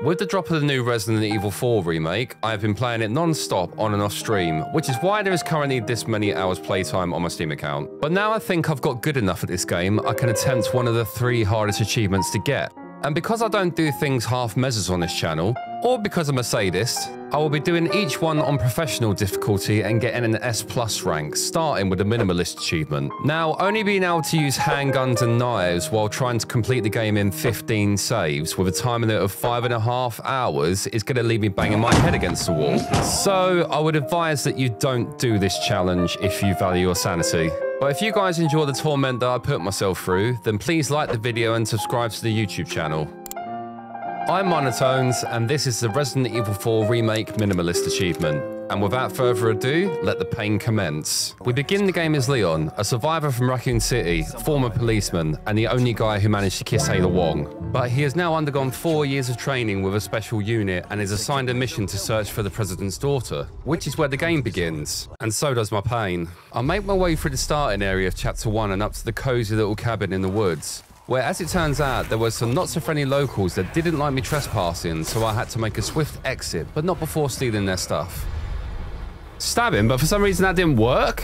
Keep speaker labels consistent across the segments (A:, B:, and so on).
A: With the drop of the new Resident Evil 4 remake, I have been playing it non-stop on and off stream, which is why there is currently this many hours playtime on my Steam account. But now I think I've got good enough at this game, I can attempt one of the 3 hardest achievements to get. And because I don't do things half measures on this channel, or because I'm a sadist, I will be doing each one on professional difficulty and getting an S+ rank, starting with the minimalist achievement. Now, only being able to use handguns and knives while trying to complete the game in 15 saves with a time limit of 5.5 hours is going to leave me banging my head against the wall. So I would advise that you don't do this challenge if you value your sanity. But if you guys enjoy the torment that I put myself through, then please like the video and subscribe to the YouTube channel. I'm Monotones, and this is the Resident Evil 4 Remake Minimalist Achievement. And without further ado, let the pain commence. We begin the game as Leon, a survivor from Raccoon City, former policeman, and the only guy who managed to kiss Ada Wong. But he has now undergone 4 years of training with a special unit and is assigned a mission to search for the president's daughter, which is where the game begins. And so does my pain. I make my way through the starting area of Chapter 1 and up to the cozy little cabin in the woods, where, as it turns out, there were some not-so-friendly locals that didn't like me trespassing, so I had to make a swift exit, but not before stealing their stuff. Stab him, but for some reason that didn't work?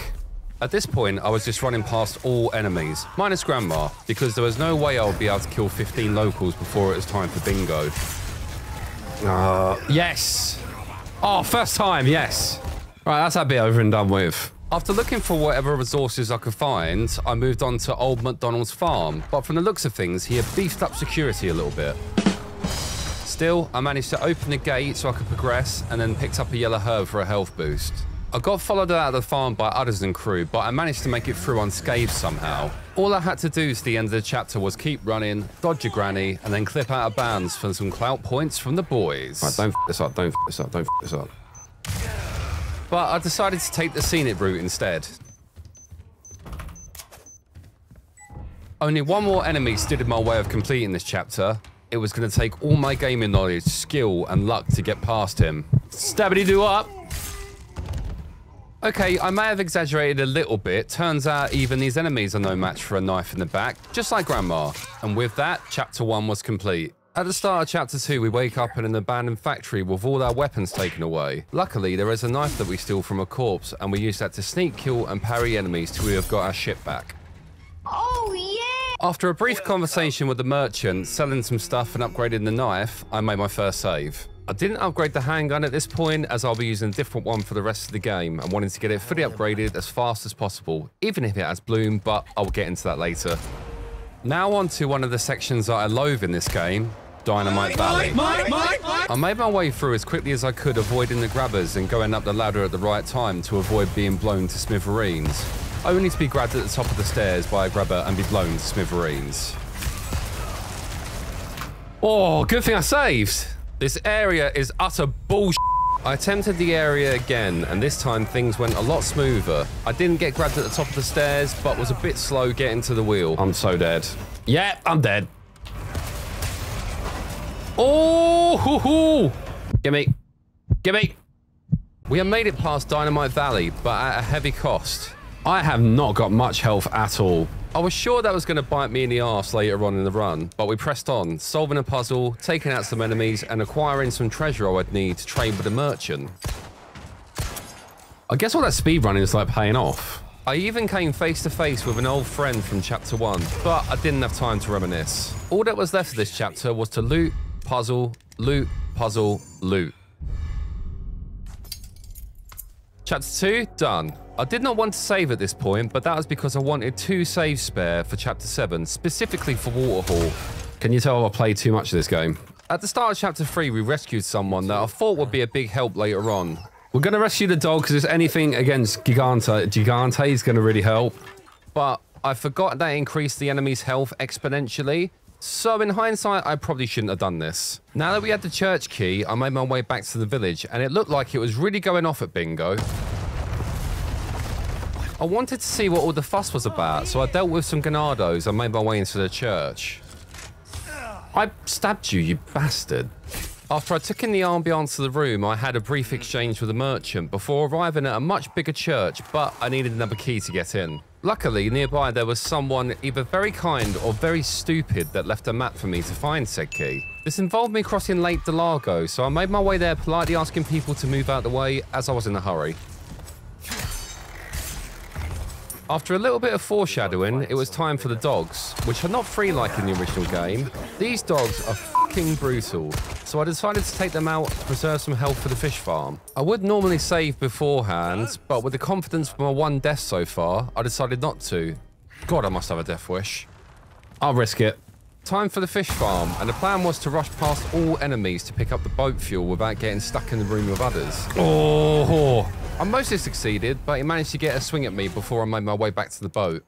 A: At this point, I was just running past all enemies, minus Grandma, because there was no way I would be able to kill 15 locals before it was time for bingo. Yes! Oh, first time, yes! Right, that's that bit over and done with. After looking for whatever resources I could find, I moved on to Old MacDonald's farm, but from the looks of things, he had beefed up security a little bit. Still, I managed to open the gate so I could progress, and then picked up a yellow herb for a health boost. I got followed out of the farm by others and crew, but I managed to make it through unscathed somehow. All I had to do to the end of the chapter was keep running, dodge your granny, and then clip out of bounds for some clout points from the boys. Right, don't f this up, don't f this up, don't f this up. But I decided to take the scenic route instead. Only one more enemy stood in my way of completing this chapter. It was going to take all my gaming knowledge, skill, and luck to get past him. Stabbity-doo up! Okay, I may have exaggerated a little bit. Turns out even these enemies are no match for a knife in the back, just like Grandma. And with that, Chapter 1 was complete. At the start of Chapter 2, we wake up in an abandoned factory with all our weapons taken away. Luckily, there is a knife that we steal from a corpse, and we use that to sneak, kill, and parry enemies till we have got our ship back.
B: Oh, yeah!
A: After a brief conversation with the merchant, selling some stuff and upgrading the knife, I made my first save. I didn't upgrade the handgun at this point, as I'll be using a different one for the rest of the game, and wanting to get it fully upgraded as fast as possible, even if it has bloom, but I will get into that later. Now on to one of the sections that I loathe in this game, Dynamite Valley. I made my way through as quickly as I could, avoiding the grabbers and going up the ladder at the right time to avoid being blown to smithereens, only to be grabbed at the top of the stairs by a grabber and be blown to smithereens. Oh, good thing I saved! This area is utter bullshit. I attempted the area again, and this time things went a lot smoother. I didn't get grabbed at the top of the stairs, but was a bit slow getting to the wheel. I'm so dead. Yeah, I'm dead. Oh, hoo hoo! Gimme. Gimme. We have made it past Dynamite Valley, but at a heavy cost. I have not got much health at all. I was sure that was going to bite me in the arse later on in the run, but we pressed on, solving a puzzle, taking out some enemies, and acquiring some treasure I would need to trade with a merchant. I guess all that speedrunning is like paying off. I even came face to face with an old friend from Chapter 1, but I didn't have time to reminisce. All that was left of this chapter was to loot, puzzle, loot, puzzle, loot. Chapter 2, done. I did not want to save at this point, but that was because I wanted 2 saves spare for Chapter 7, specifically for Waterhall. Can you tell I played too much of this game? At the start of Chapter 3, we rescued someone that I thought would be a big help later on. We're going to rescue the dog because if anything against Gigante is going to really help. But I forgot that increased the enemy's health exponentially. So in hindsight, I probably shouldn't have done this. Now that we had the church key, I made my way back to the village, and it looked like it was really going off at bingo. I wanted to see what all the fuss was about, so I dealt with some Ganados and made my way into the church. I stabbed you, you bastard. After I took in the ambiance of the room, I had a brief exchange with a merchant before arriving at a much bigger church, but I needed another key to get in. Luckily, nearby there was someone either very kind or very stupid that left a map for me to find said key. This involved me crossing Lake Delago, so I made my way there politely asking people to move out the way as I was in a hurry. After a little bit of foreshadowing, it was time for the dogs, which are not free like in the original game. These dogs are fucking brutal, so I decided to take them out to preserve some health for the fish farm. I would normally save beforehand, but with the confidence from my 1 death so far, I decided not to. God, I must have a death wish. I'll risk it. Time for the fish farm, and the plan was to rush past all enemies to pick up the boat fuel without getting stuck in the room with others. Oh! I mostly succeeded, but he managed to get a swing at me before I made my way back to the boat.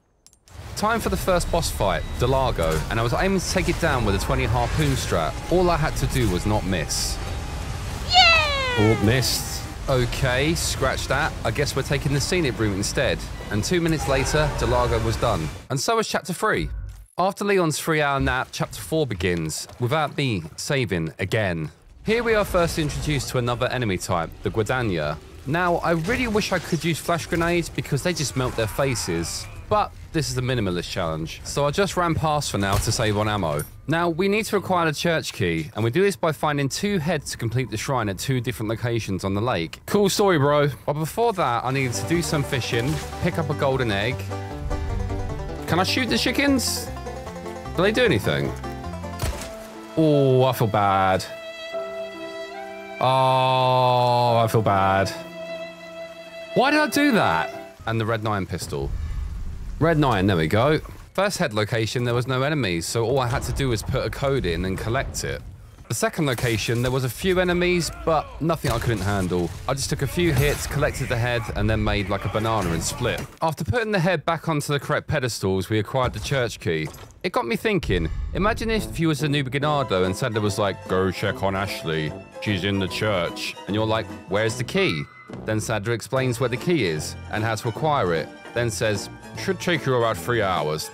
A: Time for the first boss fight, Delago, and I was aiming to take it down with a 20 harpoon strat. All I had to do was not miss.
B: Yeah!
A: Oh, missed. Okay, scratch that. I guess we're taking the scenic route instead. And 2 minutes later, Delago was done. And so was Chapter 3. After Leon's 3-hour nap, Chapter 4 begins, without me saving again. Here we are first introduced to another enemy type, the Guadagna. Now, I really wish I could use flash grenades because they just melt their faces. But this is a minimalist challenge, so I just ran past for now to save on ammo. Now, we need to acquire the church key, and we do this by finding 2 heads to complete the shrine at 2 different locations on the lake. Cool story, bro. But before that, I needed to do some fishing, pick up a golden egg. Can I shoot the chickens? Do they do anything? Oh, I feel bad. Oh, I feel bad. Why did I do that? And the Red 9 pistol. Red 9, there we go. First head location, there was no enemies, so all I had to do was put a code in and collect it. The second location, there was a few enemies, but nothing I couldn't handle. I just took a few hits, collected the head, and then made like a banana and split. After putting the head back onto the correct pedestals, we acquired the church key. It got me thinking, imagine if you was a new Beginardo and Sandra was like, go check on Ashley, she's in the church. And you're like, where's the key? Then Sandra explains where the key is and how to acquire it. Then says, should take you about 3 hours.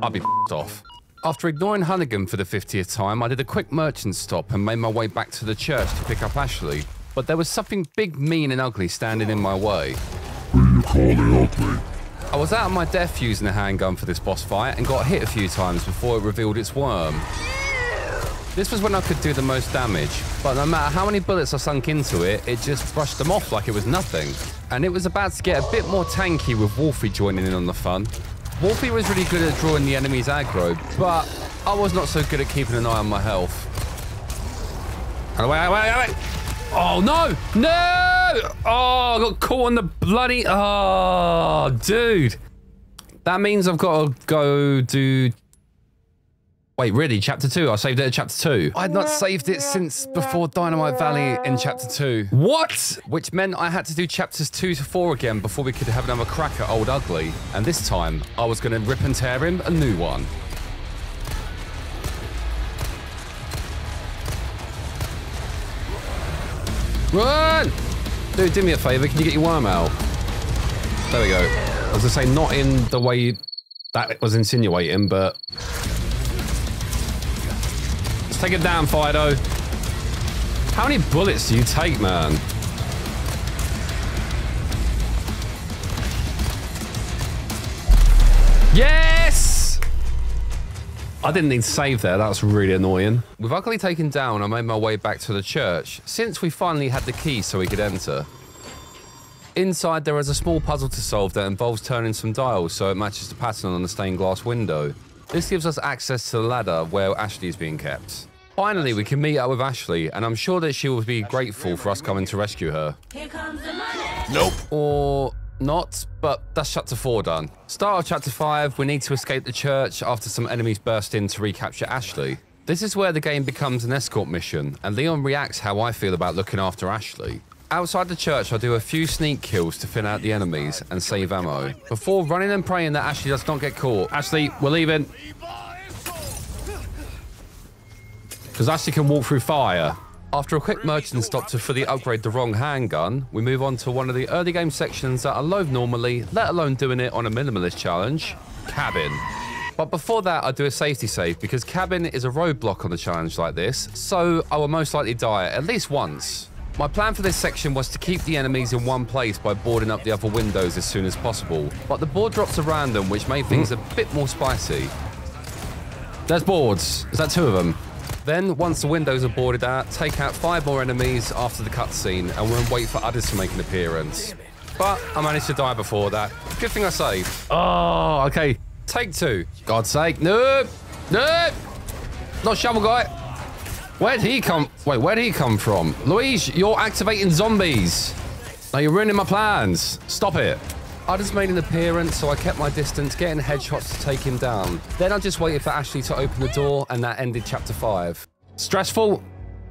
A: I'll be off. After ignoring Hunnigan for the 50th time, I did a quick merchant stop and made my way back to the church to pick up Ashley. But there was something big, mean and ugly standing in my way.
C: Who you calling ugly?
A: I was out of my depth using a handgun for this boss fight and got hit a few times before it revealed its worm. This was when I could do the most damage, but no matter how many bullets I sunk into it, it just brushed them off like it was nothing. And it was about to get a bit more tanky with Wolfie joining in on the fun. Wolfie was really good at drawing the enemy's aggro, but I was not so good at keeping an eye on my health. Wait. Oh, no! No! Oh, I got caught on the bloody... Oh, dude. That means I've got to go do... Wait, really? Chapter 2? I saved it at Chapter 2. I had not saved it since before Dynamite Valley in Chapter 2. What? Which meant I had to do Chapters 2 to 4 again before we could have another crack at Old Ugly. And this time, I was going to rip and tear him a new one. Run! Dude, do me a favor. Can you get your worm out? There we go. I was going to say, not in the way that was insinuating, but... Let's take it down, Fido. How many bullets do you take, man? Yes! I didn't need to save there. That was really annoying. With Ugly taken down, I made my way back to the church, since we finally had the key so we could enter. Inside, there is a small puzzle to solve that involves turning some dials so it matches the pattern on the stained glass window. This gives us access to the ladder where Ashley is being kept. Finally, we can meet up with Ashley, and I'm sure that she will be grateful for us coming to rescue her.
B: Here comes the money.
A: Nope. Or not, but that's Chapter 4 done. Start of Chapter 5, we need to escape the church after some enemies burst in to recapture Ashley. This is where the game becomes an escort mission, and Leon reacts how I feel about looking after Ashley. Outside the church, I do a few sneak kills to thin out the enemies and save ammo, before running and praying that Ashley does not get caught. Ashley, we're leaving. Because Ashley can walk through fire. After a quick merchant stop to fully upgrade the wrong handgun, we move on to one of the early game sections that I loathe normally, let alone doing it on a minimalist challenge, Cabin. But before that, I do a safety save because Cabin is a roadblock on a challenge like this, so I will most likely die at least once. My plan for this section was to keep the enemies in one place by boarding up the other windows as soon as possible, but the board drops are random, which made things a bit more spicy. There's boards. Is that 2 of them? Then, once the windows are boarded out, take out 5 more enemies after the cutscene, and we'll wait for others to make an appearance. But I managed to die before that. Good thing I saved. Oh, okay. Take 2. God's sake. Nope. Nope. Not Shovel Guy. Where'd he come? Wait, where'd he come from? Luigi, you're activating zombies. Now you're ruining my plans. Stop it. I just made an appearance, so I kept my distance, getting headshots to take him down. Then I just waited for Ashley to open the door, and that ended chapter 5. Stressful?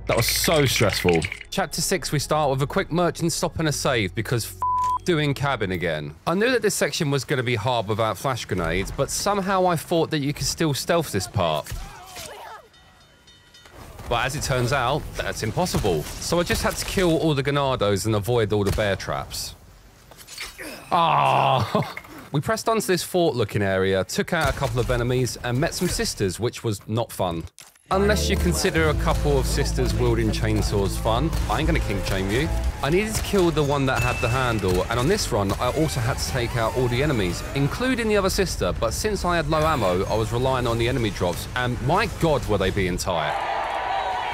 A: That was so stressful. Chapter 6, we start with a quick merchant stop and a save, because doing cabin again. I knew that this section was going to be hard without flash grenades, but somehow I thought that you could still stealth this part. But as it turns out, that's impossible. So I just had to kill all the Ganados and avoid all the bear traps. Ah! We pressed onto this fort-looking area, took out a couple of enemies, and met some sisters, which was not fun. Unless you consider a couple of sisters wielding chainsaws fun, I ain't gonna king shame you. I needed to kill the one that had the handle, and on this run, I also had to take out all the enemies, including the other sister, but since I had low ammo, I was relying on the enemy drops, and my god, were they being tight.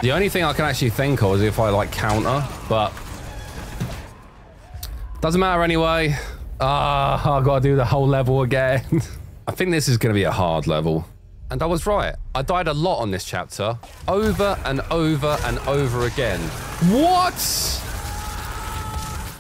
A: The only thing I can actually think of is if I, like, counter, but doesn't matter anyway. Ah, I've got to do the whole level again. I think this is going to be a hard level. And I was right. I died a lot on this chapter. Over and over and over again. What?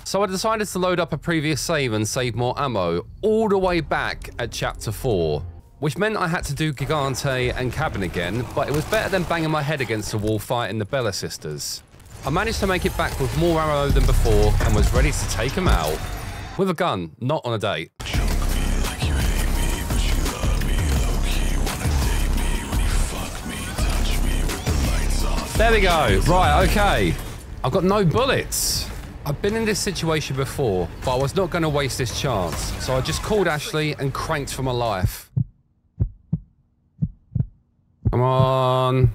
A: So I decided to load up a previous save and save more ammo all the way back at chapter 4. Which meant I had to do Gigante and Cabin again, but it was better than banging my head against the wall fighting the Bella sisters. I managed to make it back with more ammo than before and was ready to take them out. With a gun, not on a date. There we go. Right, okay. I've got no bullets. I've been in this situation before, but I was not going to waste this chance. So I just called Ashley and cranked for my life. Come on.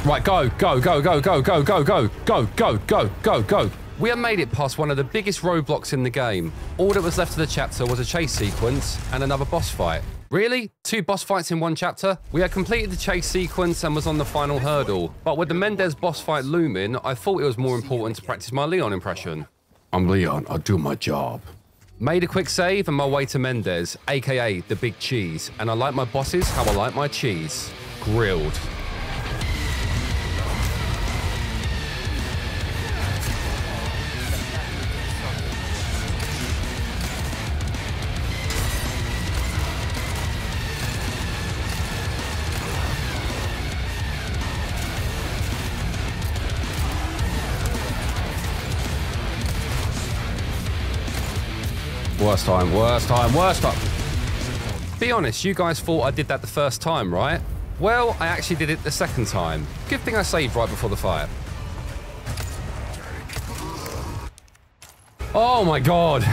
A: Right, go, go, go, go, go, go, go, go, go, go, go, go, go. We had made it past one of the biggest roadblocks in the game. All that was left of the chapter was a chase sequence and another boss fight. Really? 2 boss fights in one chapter? We had completed the chase sequence and was on the final hurdle. But with the Mendez boss fight looming, I thought it was more important to practice my Leon impression. I'm Leon, I'll do my job. Made a quick save and my way to Mendez, aka the Big Cheese. And I like my bosses how I like my cheese. Grilled. Worst time, worst time, worst time. Be honest, you guys thought I did that the first time, right? Well, I actually did it the second time. Good thing I saved right before the fight. Oh my god.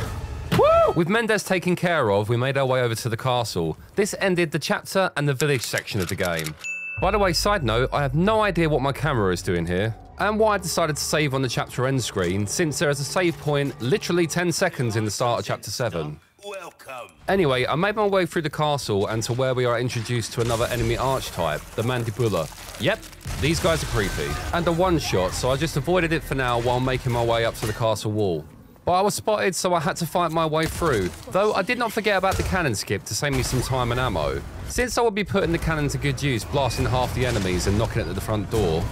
A: Woo! With Mendez taken care of, we made our way over to the castle. This ended the chapter and the village section of the game. By the way, side note, I have no idea what my camera is doing here. And why I decided to save on the chapter end screen, since there is a save point literally 10 seconds in the start of chapter 7.
D: Welcome.
A: Anyway, I made my way through the castle and to where we are introduced to another enemy archetype, the Mandibula. Yep, these guys are creepy. And a one-shot, so I just avoided it for now while making my way up to the castle wall. But I was spotted, so I had to fight my way through. Though I did not forget about the cannon skip to save me some time and ammo. Since I would be putting the cannon to good use, blasting half the enemies and knocking it at the front door.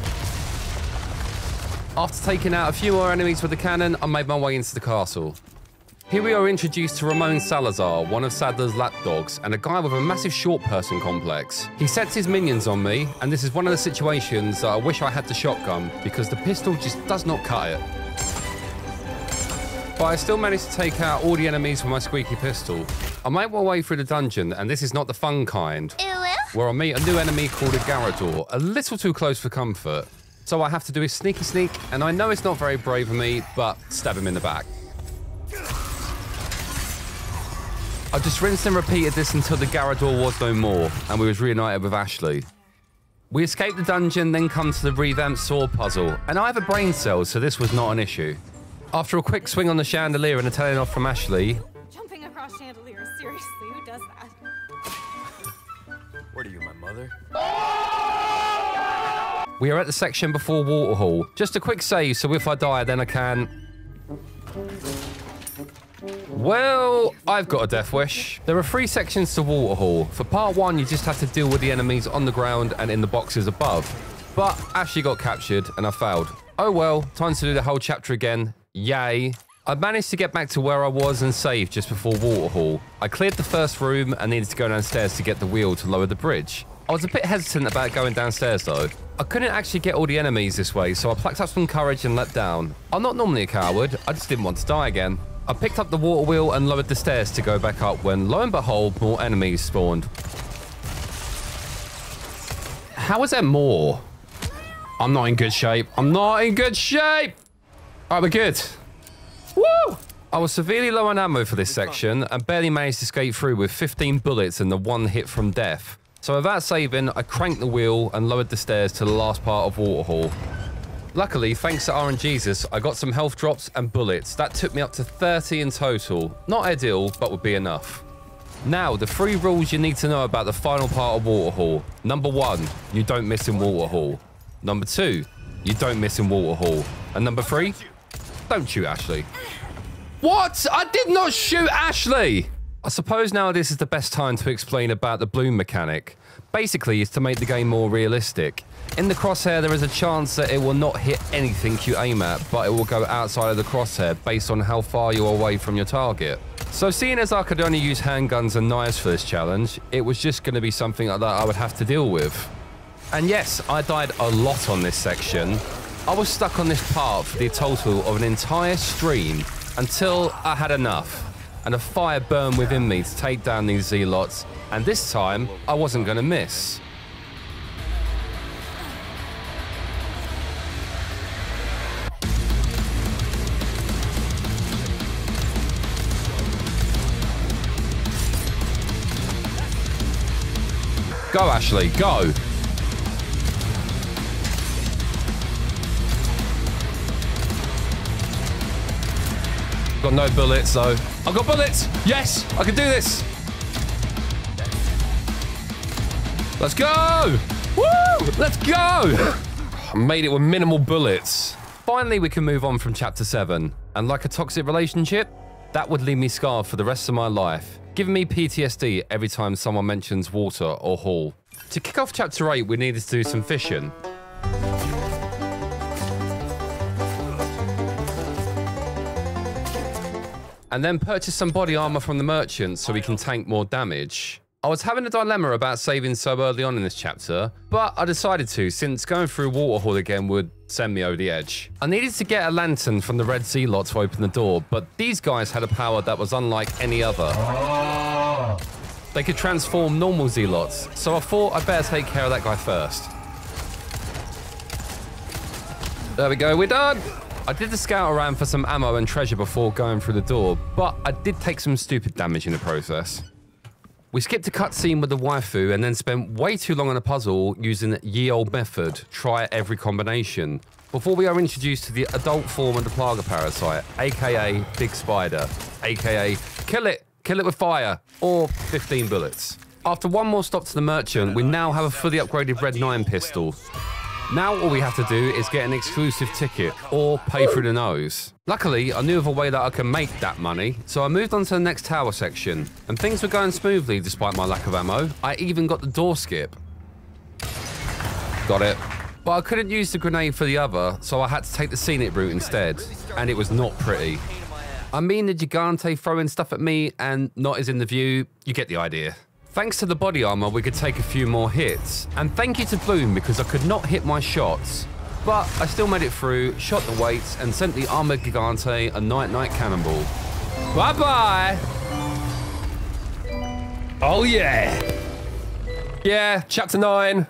A: After taking out a few more enemies with the cannon, I made my way into the castle. Here we are introduced to Ramon Salazar, one of Sadler's lapdogs, and a guy with a massive short person complex. He sets his minions on me, and this is one of the situations that I wish I had the shotgun, because the pistol just does not cut it. But I still managed to take out all the enemies with my squeaky pistol. I made my way through the dungeon, and this is not the fun kind, where I meet a new enemy called a Garador, a little too close for comfort. So I have to do a sneaky sneak, and I know it's not very brave of me, but stab him in the back. I just rinsed and repeated this until the Garador was no more, and we was reunited with Ashley. We escaped the dungeon, then come to the revamped sword puzzle, and I have a brain cell, so this was not an issue. After a quick swing on the chandelier and a telling off from Ashley...
E: Jumping across chandeliers, seriously, who does that?
D: What are you, my mother?
A: We are at the section before Waterhall. Just a quick save, so if I die, then I can... Well, I've got a death wish. There are 3 sections to Waterhall. For part 1, you just have to deal with the enemies on the ground and in the boxes above. But Ashley got captured and I failed. Oh well, time to do the whole chapter again. Yay. I managed to get back to where I was and save just before Waterhall. I cleared the first room and needed to go downstairs to get the wheel to lower the bridge. I was a bit hesitant about going downstairs though. I couldn't actually get all the enemies this way, so I plucked up some courage and leapt down. I'm not normally a coward, I just didn't want to die again. I picked up the water wheel and lowered the stairs to go back up when, lo and behold, more enemies spawned. How is there more? I'm not in good shape. I'm not in good shape! Alright, we're good. Woo! I was severely low on ammo for this section and barely managed to escape through with 15 bullets and the 1 hit from death. So without saving, I cranked the wheel and lowered the stairs to the last part of Waterhall. Luckily, thanks to RNGesus, I got some health drops and bullets. That took me up to 30 in total. Not ideal, but would be enough. Now, the 3 rules you need to know about the final part of Waterhall. Number 1, you don't miss in Waterhall. Number 2, you don't miss in Waterhall. And number 3, don't shoot Ashley. What? I did not shoot Ashley! I suppose now this is the best time to explain about the bloom mechanic. Basically, it's to make the game more realistic. In the crosshair, there is a chance that it will not hit anything you aim at, but it will go outside of the crosshair based on how far you are away from your target. So seeing as I could only use handguns and knives for this challenge, it was just going to be something that I would have to deal with. And yes, I died a lot on this section. I was stuck on this part for the total of an entire stream until I had enough. And a fire burned within me to take down these zealots, and this time, I wasn't going to miss. Go, Ashley, go! Got no bullets, though. I've got bullets! Yes! I can do this! Let's go! Woo! Let's go! I made it with minimal bullets. Finally, we can move on from Chapter 7. And like a toxic relationship, that would leave me scarred for the rest of my life, giving me PTSD every time someone mentions water or hall. To kick off Chapter 8, we needed to do some fishing. And then purchase some body armor from the merchant so we can tank more damage. I was having a dilemma about saving so early on in this chapter, but I decided to, since going through Waterhall again would send me over the edge. I needed to get a lantern from the red zealot to open the door, but these guys had a power that was unlike any other. They could transform normal zealots, so I thought I'd better take care of that guy first. There we go, we're done! I did the scout around for some ammo and treasure before going through the door, but I did take some stupid damage in the process. We skipped a cutscene with the waifu and then spent way too long on a puzzle using ye old method, try every combination, before we are introduced to the adult form of the Plaga parasite, aka Big Spider, aka kill it with fire, or 15 bullets. After one more stop to the merchant, we now have a fully upgraded Red 9 pistol. Now all we have to do is get an exclusive ticket, or pay through the nose. Luckily, I knew of a way that I can make that money, so I moved on to the next tower section, and things were going smoothly despite my lack of ammo. I even got the door skip. Got it. But I couldn't use the grenade for the other, so I had to take the scenic route instead, and it was not pretty. I mean the Gigante throwing stuff at me and not as in the view, you get the idea. Thanks to the body armor, we could take a few more hits. And thank you to Bloom because I could not hit my shots. But I still made it through, shot the weights, and sent the armored Gigante a night-night cannonball. Bye-bye! Oh yeah! Yeah, Chapter 9.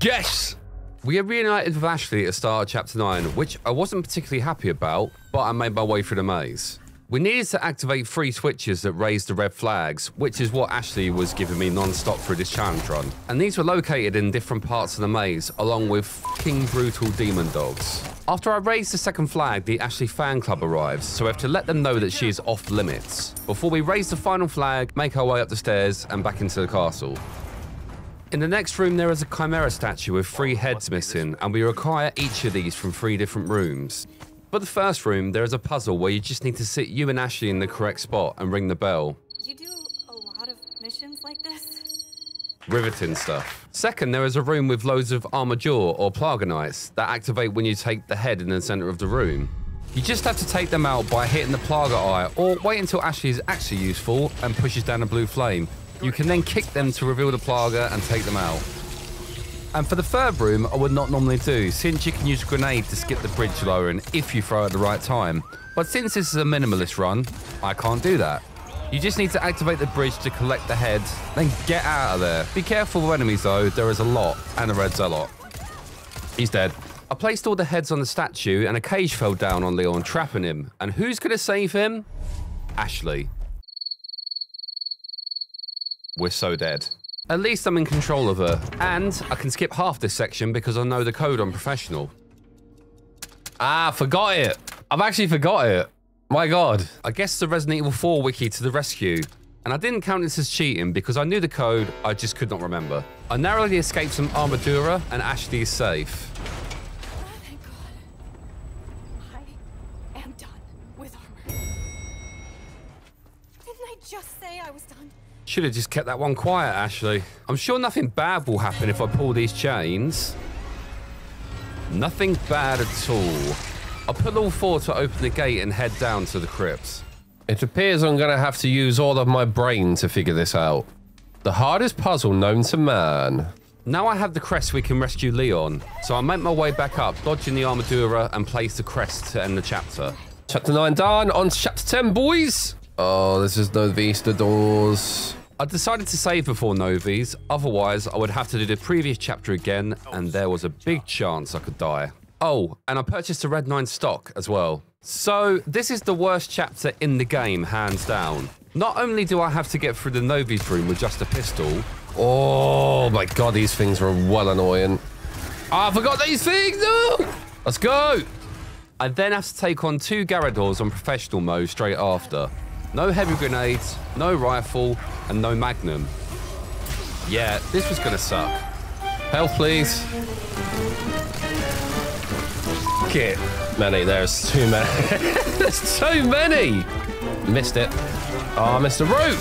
A: Yes! We are reunited with Ashley at the start of Chapter 9, which I wasn't particularly happy about, but I made my way through the maze. We needed to activate 3 switches that raised the red flags, which is what Ashley was giving me non-stop through this challenge run. And these were located in different parts of the maze, along with fucking brutal demon dogs. After I raised the second flag, the Ashley fan club arrives, so we have to let them know that she is off limits. Before we raise the final flag, make our way up the stairs and back into the castle. In the next room, there is a Chimera statue with 3 heads missing, and we require each of these from 3 different rooms. For the first room, there is a puzzle where you just need to sit you and Ashley in the correct spot and ring the bell.
E: You do a lot of missions like this?
A: Riveting stuff. Second, there is a room with loads of Armadure or Plaga that activate when you take the head in the center of the room. You just have to take them out by hitting the Plaga Eye, or wait until Ashley is actually useful and pushes down a blue flame. You can then kick them to reveal the Plaga and take them out. And for the third room, I would not normally do, since you can use a grenade to skip the bridge lowering if you throw at the right time. But since this is a minimalist run, I can't do that. You just need to activate the bridge to collect the head, then get out of there. Be careful with enemies though, there is a lot, and a red Zealot. He's dead. I placed all the heads on the statue and a cage fell down on Leon, trapping him. And who's gonna save him? Ashley. We're so dead. At least I'm in control of her, and I can skip half this section because I know the code on Professional. Ah, forgot it. I've actually forgot it. My God. I guess the Resident Evil 4 wiki to the rescue. And I didn't count this as cheating because I knew the code, I just could not remember. I narrowly escaped some Armadura and Ashley is safe.
E: Thank God. I am done with armor. Didn't I just say I was done?
A: Should have just kept that one quiet, Ashley. I'm sure nothing bad will happen if I pull these chains. Nothing bad at all. I'll pull all 4 to open the gate and head down to the crypt. It appears I'm gonna have to use all of my brain to figure this out. The hardest puzzle known to man. Now I have the crest, we can rescue Leon. So I make my way back up, dodging the Armadura and place the crest to end the chapter. Chapter 9 done, on to chapter 10, boys. Oh, this is no Vista doors. I decided to save before Novi's, otherwise I would have to do the previous chapter again, and there was a big chance I could die. Oh, and I purchased a Red 9 stock as well. So this is the worst chapter in the game, hands down. Not only do I have to get through the Novi's room with just a pistol. Oh my God, these things are well annoying. Oh, I forgot these things, no! Let's go. I then have to take on 2 Garradors on Professional mode straight after. No heavy grenades, no rifle, and no magnum. Yeah, this was gonna suck. Health, please. It. Many, there's too many. There's too many. Missed it. Oh, I missed the route.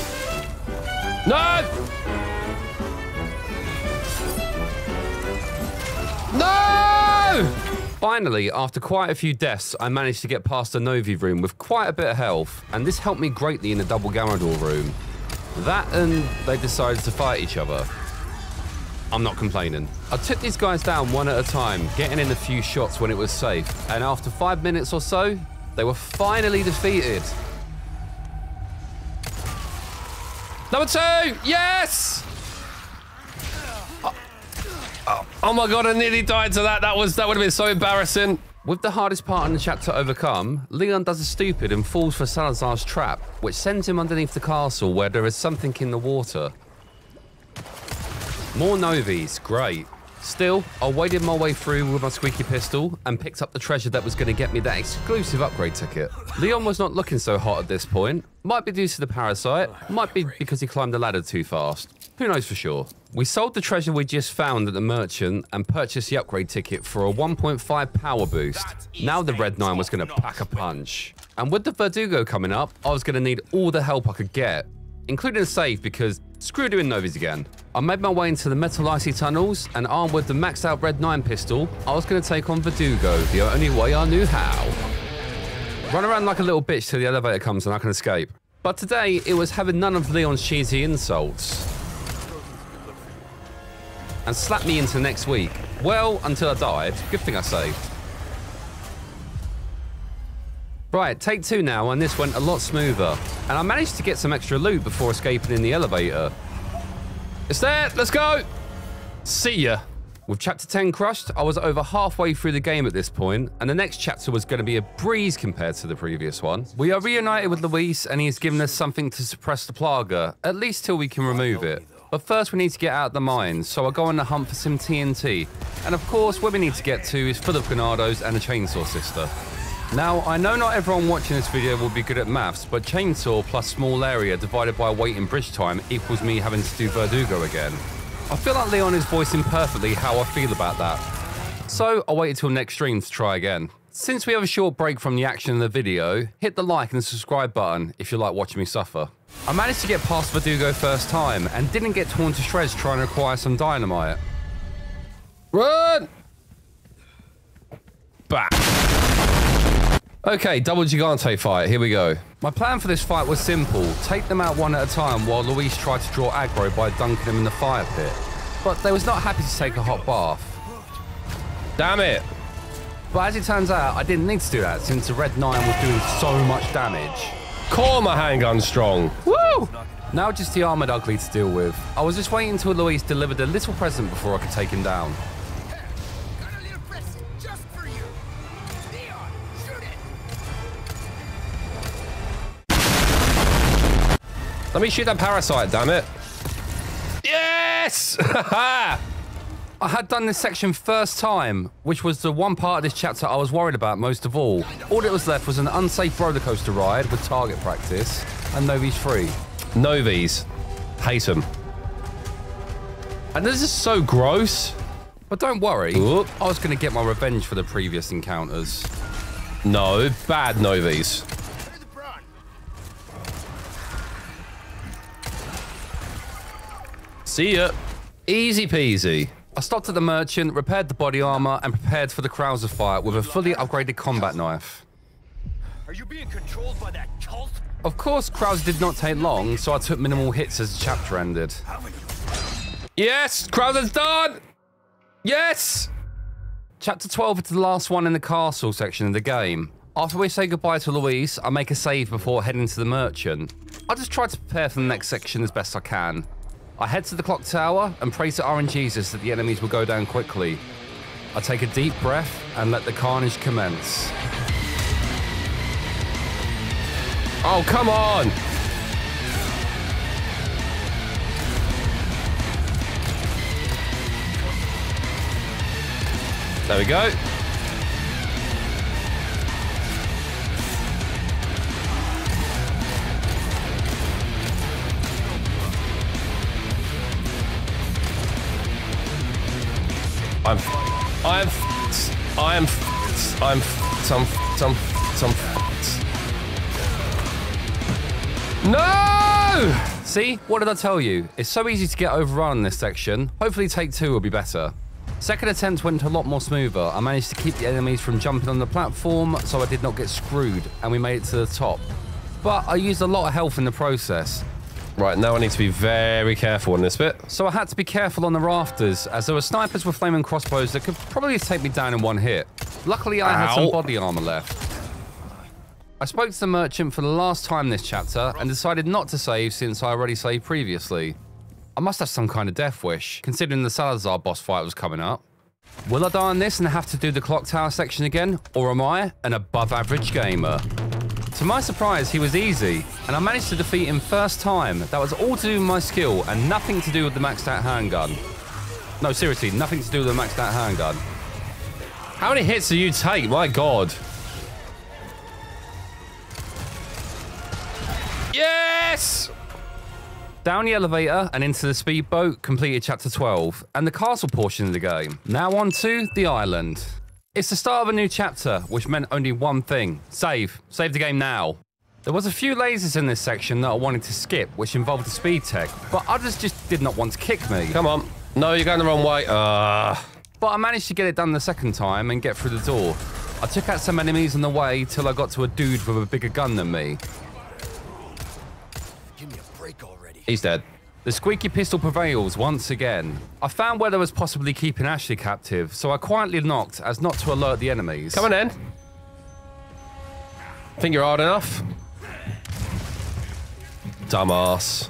A: No! No! Finally, after quite a few deaths, I managed to get past the Novi room with quite a bit of health, and this helped me greatly in the double Garrador room. That and they decided to fight each other. I'm not complaining. I took these guys down one at a time, getting in a few shots when it was safe, and after 5 minutes or so, they were finally defeated. Number 2! Yes! Oh my God, I nearly died to that. That would have been so embarrassing. With the hardest part in the chapter overcome, Leon does a stupid and falls for Salazar's trap, which sends him underneath the castle where there is something in the water. More Novis, great. Still, I waded my way through with my squeaky pistol and picked up the treasure that was going to get me that exclusive upgrade ticket. Leon was not looking so hot at this point. Might be due to the parasite, might be because he climbed the ladder too fast. Who knows for sure. We sold the treasure we just found at the merchant and purchased the upgrade ticket for a 1.5 power boost. Now the Red 9 was going to pack a punch. And with the Verdugo coming up, I was going to need all the help I could get, including a save because screw doing Novis again. I made my way into the metal icy tunnels and armed with the maxed out Red 9 pistol, I was going to take on Verdugo the only way I knew how. Run around like a little bitch till the elevator comes and I can escape. But today, it was having none of Leon's cheesy insults. And slap me into next week. Well, until I died. Good thing I saved. Right, take 2 now, and this went a lot smoother. And I managed to get some extra loot before escaping in the elevator. It's there, let's go! See ya. With chapter 10 crushed, I was over halfway through the game at this point, and the next chapter was going to be a breeze compared to the previous one. We are reunited with Luis, and he's given us something to suppress the Plaga, at least till we can remove it. But first we need to get out of the mines, so I go on the hunt for some TNT. And of course, where we need to get to is full of Granados and a Chainsaw Sister. Now, I know not everyone watching this video will be good at maths, but chainsaw plus small area divided by weight and bridge time equals me having to do Verdugo again. I feel like Leon is voicing perfectly how I feel about that. So I waited till next stream to try again. Since we have a short break from the action in the video, hit the like and the subscribe button if you like watching me suffer. I managed to get past Verdugo first time and didn't get torn to shreds trying to acquire some dynamite. Run! Bah! Okay, double Gigante fight, here we go. My plan for this fight was simple, take them out one at a time while Luis tried to draw aggro by dunking them in the fire pit. But they was not happy to take a hot bath. Damn it! But as it turns out, I didn't need to do that since the Red 9 was doing so much damage. Core my handgun strong! Woo! Now just the armored ugly to deal with. I was just waiting until Luis delivered a little present before I could take him down. Let me shoot that parasite, damn it. Yes! I had done this section first time, which was the one part of this chapter I was worried about most of all. All that was left was an unsafe roller coaster ride with target practice and Novi's free. Novi's. Hate them. And this is so gross. But don't worry, I was going to get my revenge for the previous encounters. No, bad Novi's. See ya. Easy peasy. I stopped at the merchant, repaired the body armor, and prepared for the Krauser fight with a fully upgraded combat knife.
D: Are you being controlled by that cult?
A: Of course, Krauser did not take long, so I took minimal hits as the chapter ended. Yes! Krauser's done! Yes! Chapter 12 is the last one in the castle section of the game. After we say goodbye to Luis, I make a save before heading to the merchant. I just try to prepare for the next section as best I can. I head to the clock tower and pray to RNGesus that the enemies will go down quickly. I take a deep breath and let the carnage commence. Oh, come on! There we go. No! See? What did I tell you? It's so easy to get overrun in this section. Hopefully take 2 will be better. Second attempt went a lot more smoother. I managed to keep the enemies from jumping on the platform, so I did not get screwed, and we made it to the top. But I used a lot of health in the process. Right, now I need to be very careful on this bit. So I had to be careful on the rafters, as there were snipers with flaming crossbows that could probably take me down in one hit. Luckily, I had some body armor left. I spoke to the merchant for the last time this chapter and decided not to save since I already saved previously. I must have some kind of death wish, considering the Salazar boss fight was coming up. Will I die on this and have to do the clock tower section again, or am I an above average gamer? To my surprise, he was easy, and I managed to defeat him first time. That was all to do with my skill and nothing to do with the maxed out handgun. No, seriously, nothing to do with the maxed out handgun. How many hits do you take? My God. Yes! Down the elevator and into the speedboat, completed chapter 12, and the castle portion of the game. Now on to the island. It's the start of a new chapter, which meant only one thing. Save. Save the game now. There was a few lasers in this section that I wanted to skip, which involved the speed tech, but others just did not want to kick me. Come on. No, you're going the wrong way. But I managed to get it done the second time and get through the door. I took out some enemies on the way till I got to a dude with a bigger gun than me.
D: Give me a break already.
A: He's dead. The squeaky pistol prevails once again. I found where there was possibly keeping Ashley captive, so I quietly knocked as not to alert the enemies. Come on in. Think you're hard enough? Dumbass.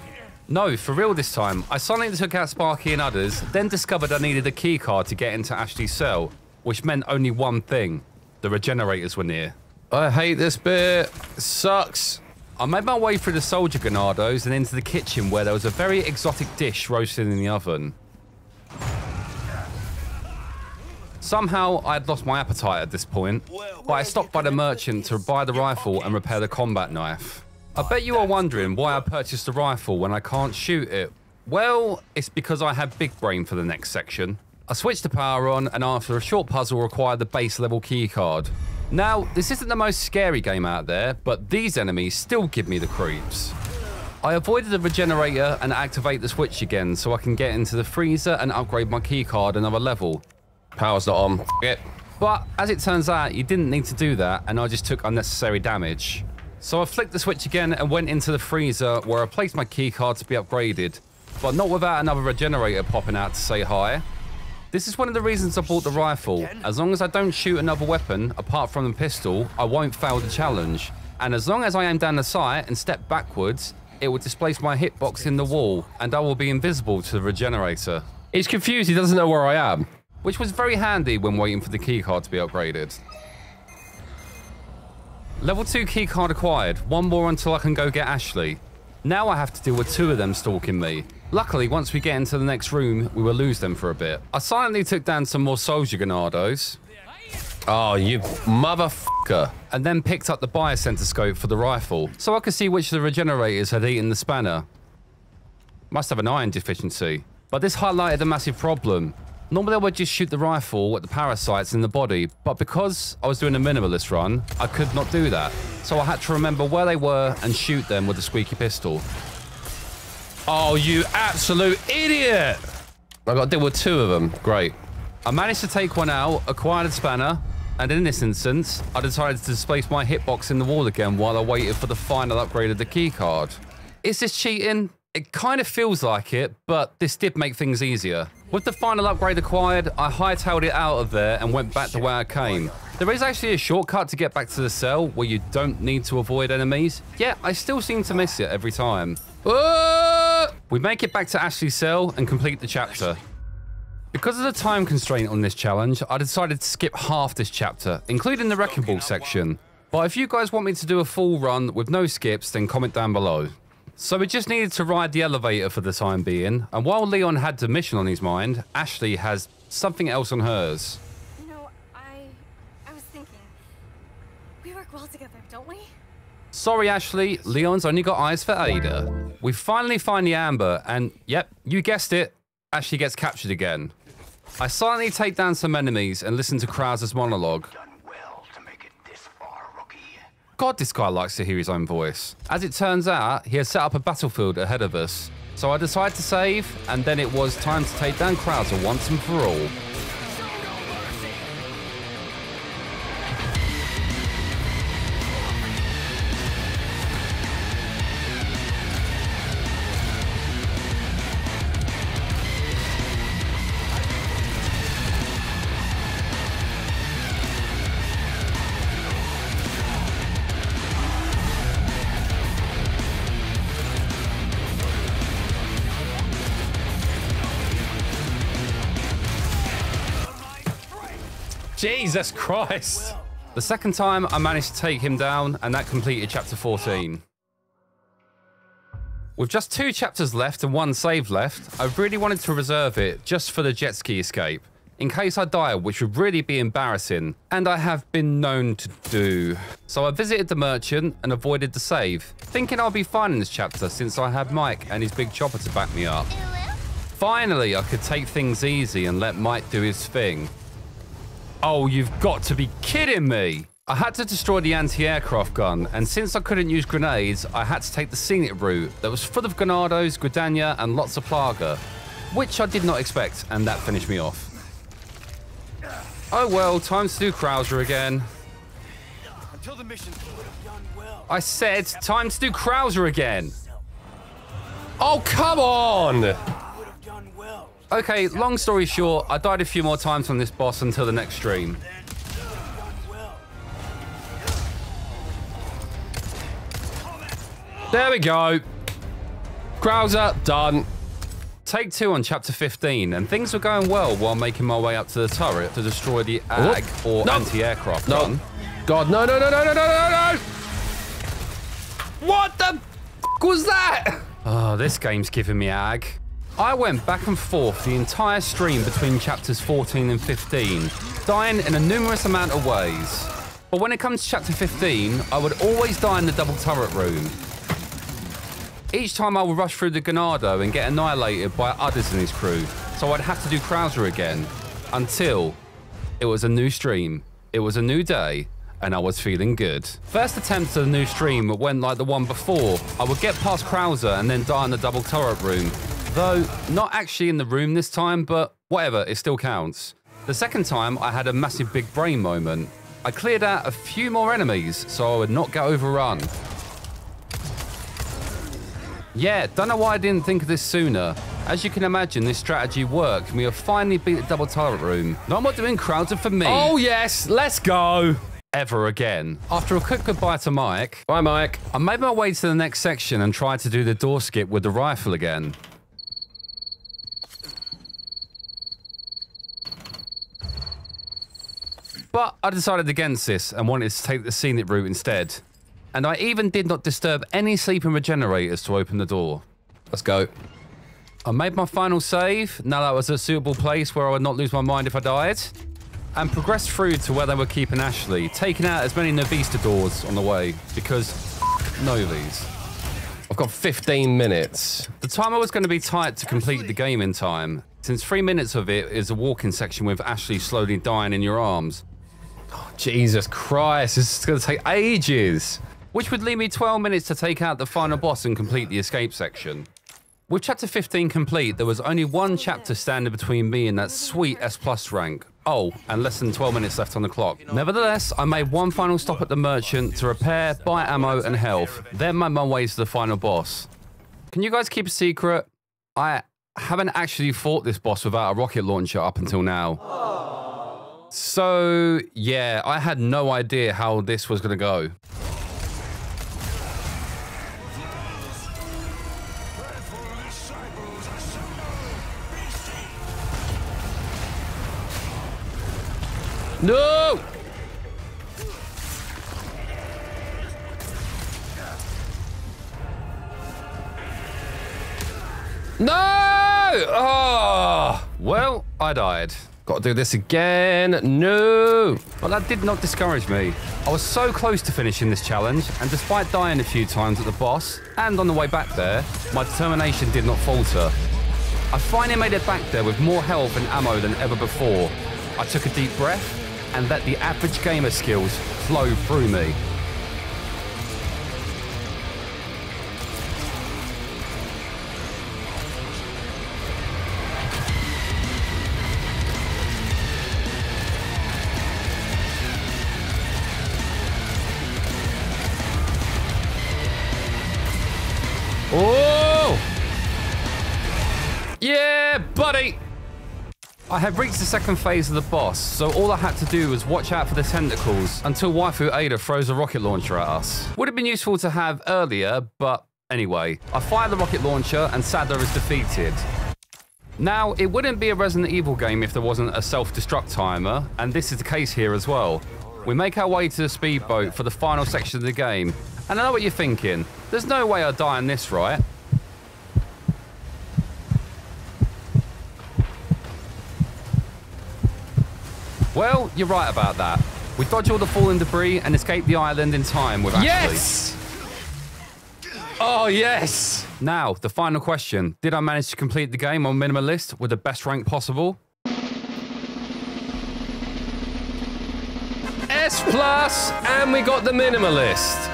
A: No, for real this time. I silently took out Sparky and others, then discovered I needed a key card to get into Ashley's cell, which meant only one thing. The regenerators were near. I hate this bit. It sucks. I made my way through the soldier Ganados and into the kitchen where there was a very exotic dish roasted in the oven. Somehow, I had lost my appetite at this point, but I stopped by the merchant to buy the rifle and repair the combat knife. I bet you are wondering why I purchased the rifle when I can't shoot it. Well, it's because I had big brain for the next section. I switched the power on, and after a short puzzle required the base level keycard. Now, this isn't the most scary game out there, but these enemies still give me the creeps. I avoided the regenerator and activate the switch again so I can get into the freezer and upgrade my keycard another level.
F: Power's not on. It.
A: But as it turns out, you didn't need to do that, and I just took unnecessary damage. So I flicked the switch again and went into the freezer where I placed my keycard to be upgraded, but not without another regenerator popping out to say hi. This is one of the reasons I bought the rifle. As long as I don't shoot another weapon apart from the pistol, I won't fail the challenge. And as long as I aim down the sight and step backwards, it will displace my hitbox in the wall, and I will be invisible to the regenerator.
F: He's confused. He doesn't know where I am.
A: Which was very handy when waiting for the keycard to be upgraded. Level 2 keycard acquired. One more until I can go get Ashley. Now I have to deal with 2 of them stalking me. Luckily, once we get into the next room, we will lose them for a bit. I silently took down some more soldier Ganados.
F: Oh, you motherfucker.
A: And then picked up the biocenter scope for the rifle, so I could see which of the regenerators had eaten the spanner. Must have an iron deficiency. But this highlighted a massive problem. Normally I would just shoot the rifle at the parasites in the body, but because I was doing a minimalist run, I could not do that. So I had to remember where they were and shoot them with a squeaky pistol.
F: Oh, you absolute idiot! I got to deal with 2 of them. Great.
A: I managed to take one out, acquired a spanner, and in this instance, I decided to displace my hitbox in the wall again while I waited for the final upgrade of the keycard. Is this cheating? It kind of feels like it, but this did make things easier. With the final upgrade acquired, I hightailed it out of there and went back the way I came. There is actually a shortcut to get back to the cell where you don't need to avoid enemies, yet I still seem to miss it every time. We make it back to Ashley's cell and complete the chapter. Because of the time constraint on this challenge, I decided to skip half this chapter, including the Wrecking Ball section. But if you guys want me to do a full run with no skips, then comment down below. So we just needed to ride the elevator for the time being, and while Leon had the mission on his mind, Ashley has something else on hers.
E: You know, I was thinking, we work well together, don't we?
A: Sorry, Ashley, Leon's only got eyes for Ada. We finally find the Amber, and yep, you guessed it, Ashley gets captured again. I silently take down some enemies and listen to Krauser's monologue. God, this guy likes to hear his own voice. As it turns out, he has set up a battlefield ahead of us. So I decide to save, and then it was time to take down Krauser once and for all.
F: Jesus Christ.
A: The second time, I managed to take him down, and that completed chapter 14. With just 2 chapters left and 1 save left, I really wanted to reserve it just for the jet ski escape, in case I die, which would really be embarrassing, and I have been known to do. So I visited the merchant and avoided the save, thinking I'll be fine in this chapter since I had Mike and his big chopper to back me up. Finally, I could take things easy and let Mike do his thing. Oh, you've got to be kidding me! I had to destroy the anti-aircraft gun, and since I couldn't use grenades, I had to take the scenic route that was full of Ganados, Gridania, and lots of Plaga, which I did not expect, and that finished me off. Oh well, time to do Krauser again.
D: Until the mission would have done well.
A: I said, time to do Krauser again!
F: Oh, come on!
D: Would have done well.
A: Okay, long story short, I died a few more times on this boss until the next stream.
F: There we go. Krauser, done.
A: Take 2 on chapter 15, and things were going well while making my way up to the turret to destroy the AG or anti-aircraft gun.
F: God, no, no, no, no, no, no, no, no! What the f was that?
A: Oh, this game's giving me ag. I went back and forth the entire stream between chapters 14 and 15, dying in a numerous amount of ways. But when it comes to chapter 15, I would always die in the double turret room. Each time I would rush through the Ganado and get annihilated by others in his crew, so I'd have to do Krauser again. Until it was a new stream, it was a new day, and I was feeling good. First attempt at a new stream went like the one before. I would get past Krauser and then die in the double turret room. Though, not actually in the room this time, but whatever, it still counts. The second time, I had a massive big brain moment. I cleared out a few more enemies, so I would not get overrun. Yeah, don't know why I didn't think of this sooner. As you can imagine, this strategy worked, and we have finally beat the double turret room. No more doing Krauser for me.
F: Oh yes, let's go.
A: Ever again. After a quick goodbye to Mike.
F: Bye, Mike.
A: I made my way to the next section and tried to do the door skip with the rifle again. But I decided against this and wanted to take the scenic route instead. And I even did not disturb any sleeping regenerators to open the door.
F: Let's go.
A: I made my final save, now that was a suitable place where I would not lose my mind if I died, and progressed through to where they were keeping Ashley, taking out as many Novistadors on the way, because Novies.
F: I've got 15 minutes.
A: The timer was going to be tight to complete the game in time, since 3 minutes of it is a walking section with Ashley slowly dying in your arms.
F: Oh, Jesus Christ, this is going to take ages.
A: Which would leave me 12 minutes to take out the final boss and complete the escape section. With chapter 15 complete, there was only one chapter standing between me and that sweet S+ rank. Oh, and less than 12 minutes left on the clock. Nevertheless, I made one final stop at the merchant to repair, buy ammo and health, then made my way to the final boss. Can you guys keep a secret? I haven't actually fought this boss without a rocket launcher up until now. So, yeah, I had no idea how this was going to go.
F: No! No! Oh!
A: Well, I died.
F: Got to do this again. No!
A: But that did not discourage me. I was so close to finishing this challenge, and despite dying a few times at the boss, and on the way back there, my determination did not falter. I finally made it back there with more health and ammo than ever before. I took a deep breath, and let the average gamer skills flow through me.
F: Oh! Yeah, buddy!
A: I had reached the second phase of the boss, so all I had to do was watch out for the tentacles until Waifu Ada throws a rocket launcher at us. Would have been useful to have earlier, but anyway. I fired the rocket launcher and Sadler is defeated. Now, it wouldn't be a Resident Evil game if there wasn't a self-destruct timer, and this is the case here as well. We make our way to the speedboat for the final section of the game, and I know what you're thinking. There's no way I'd die in this, right? Well, you're right about that. We dodge all the fallen debris and escape the island in time with Ashley.
F: Yes! Oh, yes!
A: Now, the final question. Did I manage to complete the game on Minimalist with the best rank possible?
F: S+, and we got the Minimalist.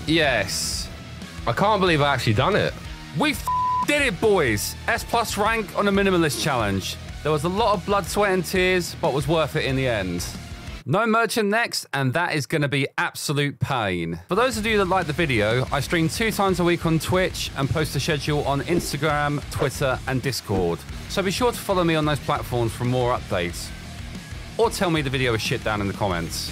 F: Yes. I can't believe I actually done it.
A: We did it, boys! S+ rank on a Minimalist challenge. There was a lot of blood, sweat, and tears, but was worth it in the end. No merchant next, and that is going to be absolute pain. For those of you that like the video, I stream 2 times a week on Twitch and post a schedule on Instagram, Twitter, and Discord. So be sure to follow me on those platforms for more updates. Or tell me the video is shit down in the comments.